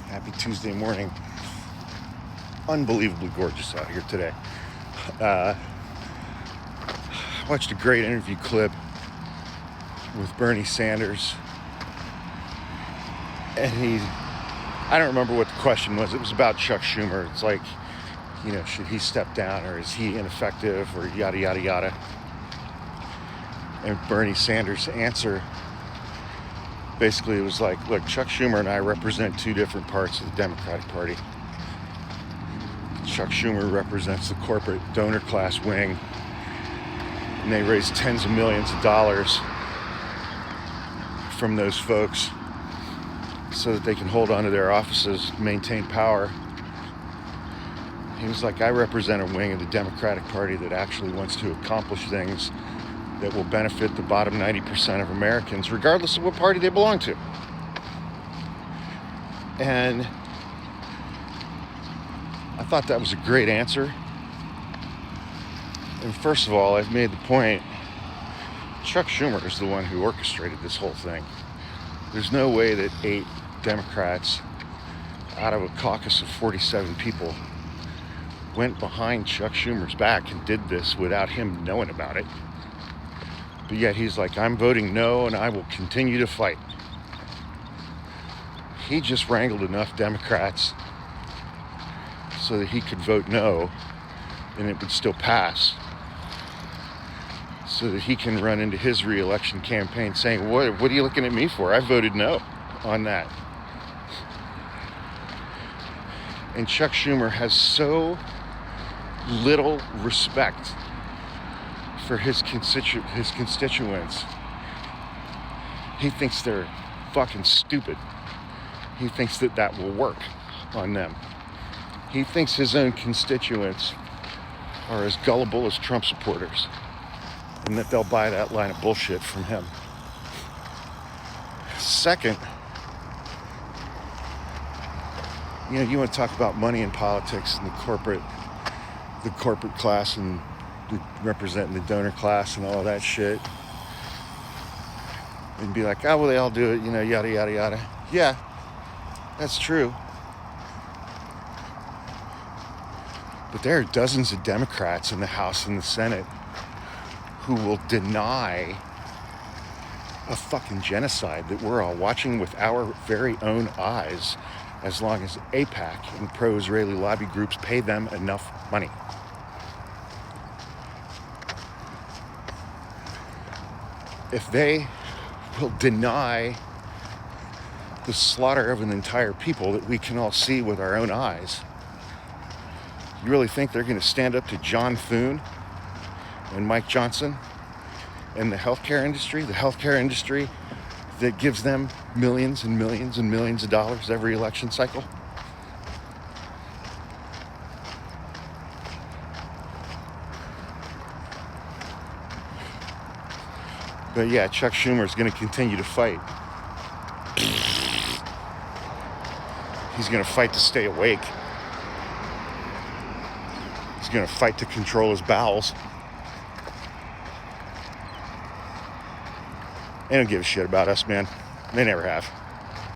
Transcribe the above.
Happy Tuesday morning. Unbelievably gorgeous out here today. Watched a great interview clip with Bernie Sanders. And I don't remember what the question was. It was about Chuck Schumer. It's like, should he step down or is he ineffective or yada, yada, yada. And Bernie Sanders' answer basically was like, look, Chuck Schumer and I represent two different parts of the Democratic Party. Chuck Schumer represents the corporate donor class wing, and they raise tens of millions of dollars from those folks so that they can hold on to their offices, maintain power. He was like, I represent a wing of the Democratic Party that actually wants to accomplish things that will benefit the bottom 90% of Americans, regardless of what party they belong to. And I thought that was a great answer. And first of all, I've made the point, Chuck Schumer is the one who orchestrated this whole thing. There's no way that 8 Democrats out of a caucus of 47 people went behind Chuck Schumer's back and did this without him knowing about it. But yet he's like, I'm voting no and I will continue to fight. He just wrangled enough Democrats so that he could vote no and it would still pass, so that he can run into his re-election campaign saying, what are you looking at me for? I voted no on that. And Chuck Schumer has so little respect for his constituents. He thinks they're fucking stupid. He thinks that will work on them. He thinks his own constituents are as gullible as Trump supporters, and that they'll buy that line of bullshit from him. Second, you want to talk about money in politics and the corporate class and representing the donor class and all that shit, and be like, oh, well, they all do it, yada, yada, yada. Yeah, that's true. But there are dozens of Democrats in the House and the Senate who will deny a fucking genocide that we're all watching with our very own eyes, as long as AIPAC and pro-Israeli lobby groups pay them enough money. If they will deny the slaughter of an entire people that we can all see with our own eyes, you really think they're going to stand up to John Thune and Mike Johnson and the healthcare industry that gives them millions and millions and millions of dollars every election cycle? But yeah, Chuck Schumer is going to continue to fight. He's going to fight to stay awake. He's going to fight to control his bowels. They don't give a shit about us, man. They never have.